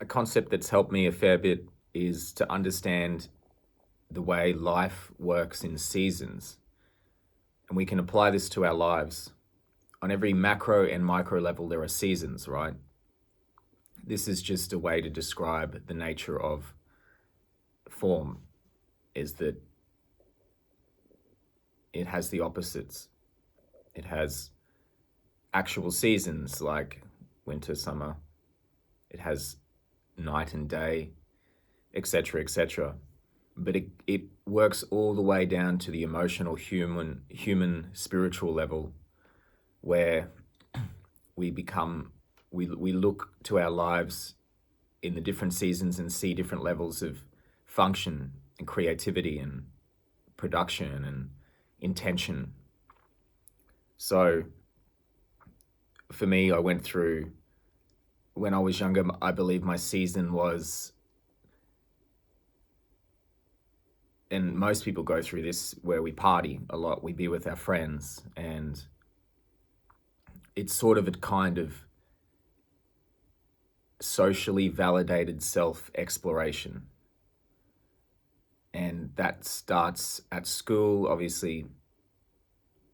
a concept that's helped me a fair bit is to understand the way life works in seasons. And we can apply this to our lives. On every macro and micro level, there are seasons, right? This is just a way to describe the nature of form, is that it has the opposites. It has actual seasons like winter, summer. It has night and day, etc., etc. But it works all the way down to the emotional, human spiritual level, where we look to our lives in the different seasons and see different levels of function and creativity and production and intention. So for me, I went through, when I was younger, I believe my season was, and most people go through this, where we party a lot, we be with our friends, and it's sort of a kind of socially validated self-exploration. And that starts at school, obviously,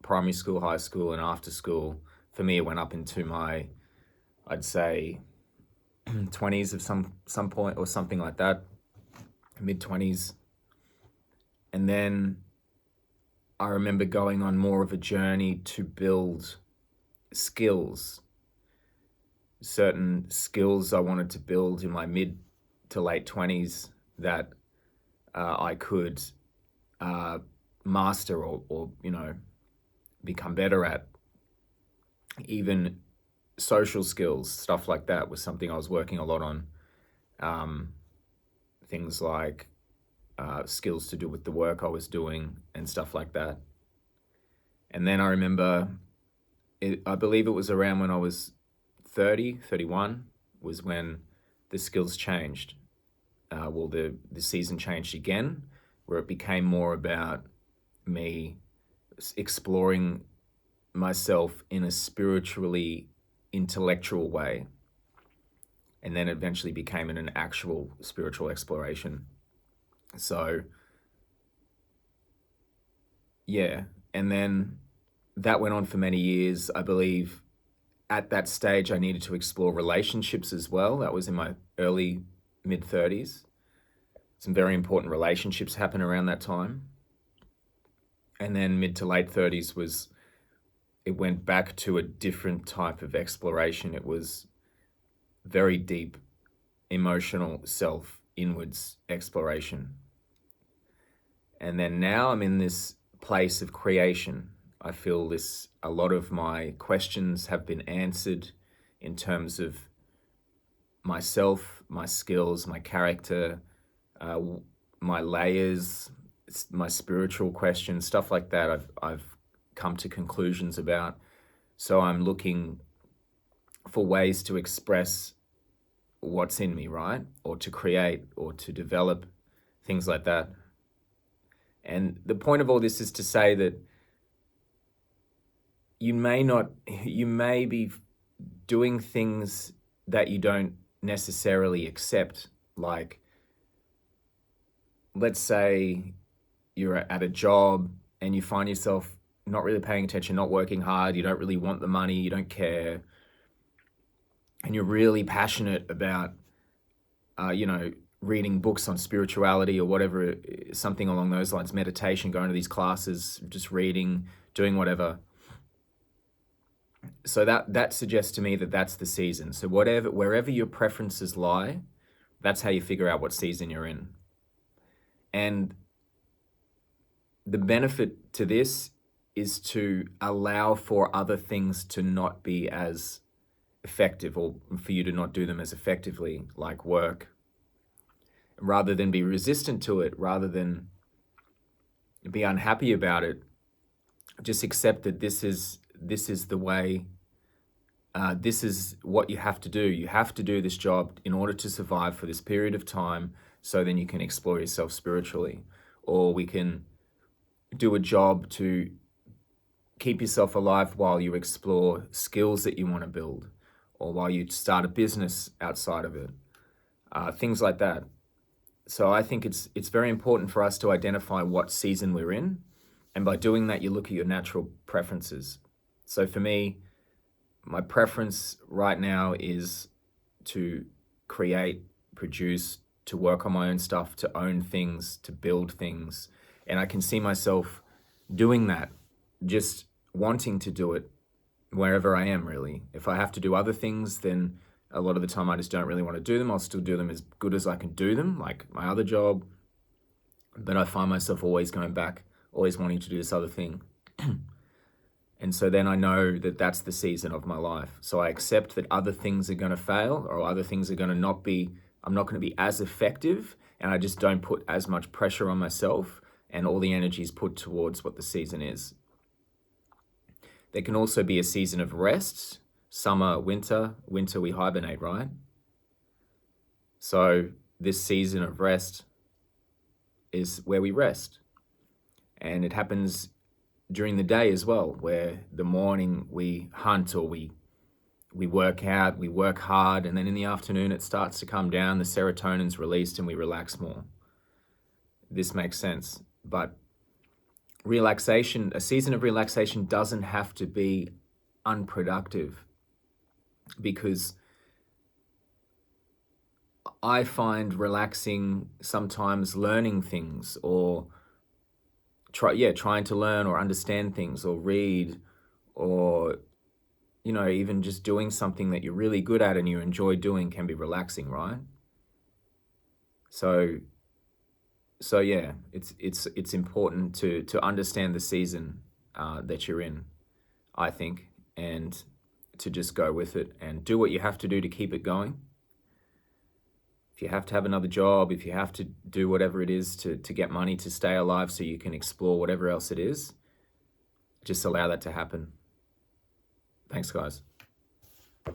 primary school, high school, and after school. For me, it went up into my, I'd say, 20s of some point or something like that, mid-20s. And then I remember going on more of a journey to build skills, certain skills I wanted to build in my mid to late 20s that I could master or become better at. Even social skills, stuff like that, was something I was working a lot on. Things like skills to do with the work I was doing and stuff like that. And then I remember, I believe it was around when I was 30, 31, was when the skills changed. The season changed again, where it became more about me exploring myself in a spiritually intellectual way, and then eventually became an actual spiritual exploration. So yeah, and then that went on for many years. I believe at that stage I needed to explore relationships as well. That was in my early mid-30s. Some very important relationships happened around that time. And then mid to late 30s it went back to a different type of exploration. It was very deep, emotional, inwards exploration. And then now I'm in this place of creation. I feel a lot of my questions have been answered in terms of myself, my skills, my character, my layers, my spiritual questions, stuff like that. I've come to conclusions about. So I'm looking for ways to express what's in me, right? Or to create or to develop, things like that. And the point of all this is to say that you may be doing things that you don't necessarily accept. Like, let's say you're at a job and you find yourself not really paying attention, not working hard, you don't really want the money, you don't care, and you're really passionate about, reading books on spirituality or whatever, something along those lines, meditation, going to these classes, just reading, doing whatever. So that suggests to me that that's the season. So wherever your preferences lie, that's how you figure out what season you're in. And the benefit to this is to allow for other things to not be as effective, or for you to not do them as effectively, like work. Rather than be resistant to it, rather than be unhappy about it, just accept that this is the way, this is what you have to do. You have to do this job in order to survive for this period of time, so then you can explore yourself spiritually. Or we can do a job to keep yourself alive while you explore skills that you want to build, or while you start a business outside of it. things like that. So I think it's very important for us to identify what season we're in, and by doing that, you look at your natural preferences. So for me, my preference right now is to create, produce, to work on my own stuff, to own things, to build things. And I can see myself doing that, just wanting to do it wherever I am, really. If I have to do other things, then a lot of the time I just don't really want to do them. I'll still do them as good as I can do them, like my other job. But I find myself always going back, always wanting to do this other thing. And so then I know that that's the season of my life. So I accept that other things are going to fail, or other things are going to not be, I'm not going to be as effective, and I just don't put as much pressure on myself, and all the energy is put towards what the season is. There can also be a season of rest, summer, winter. Winter we hibernate, right? So this season of rest is where we rest. And it happens during the day as well, where the morning we hunt, or we work out, we work hard, and then in the afternoon it starts to come down, the serotonin's released, and we relax more. This makes sense. But relaxation, a season of relaxation doesn't have to be unproductive, because I find relaxing sometimes learning things, or trying to learn or understand things, or read, or even just doing something that you're really good at and you enjoy doing can be relaxing, right? So yeah, it's important to understand the season that you're in, I think, and to just go with it and do what you have to do to keep it going. If you have to have another job, if you have to do whatever it is to get money to stay alive so you can explore whatever else it is, just allow that to happen. Thanks, guys.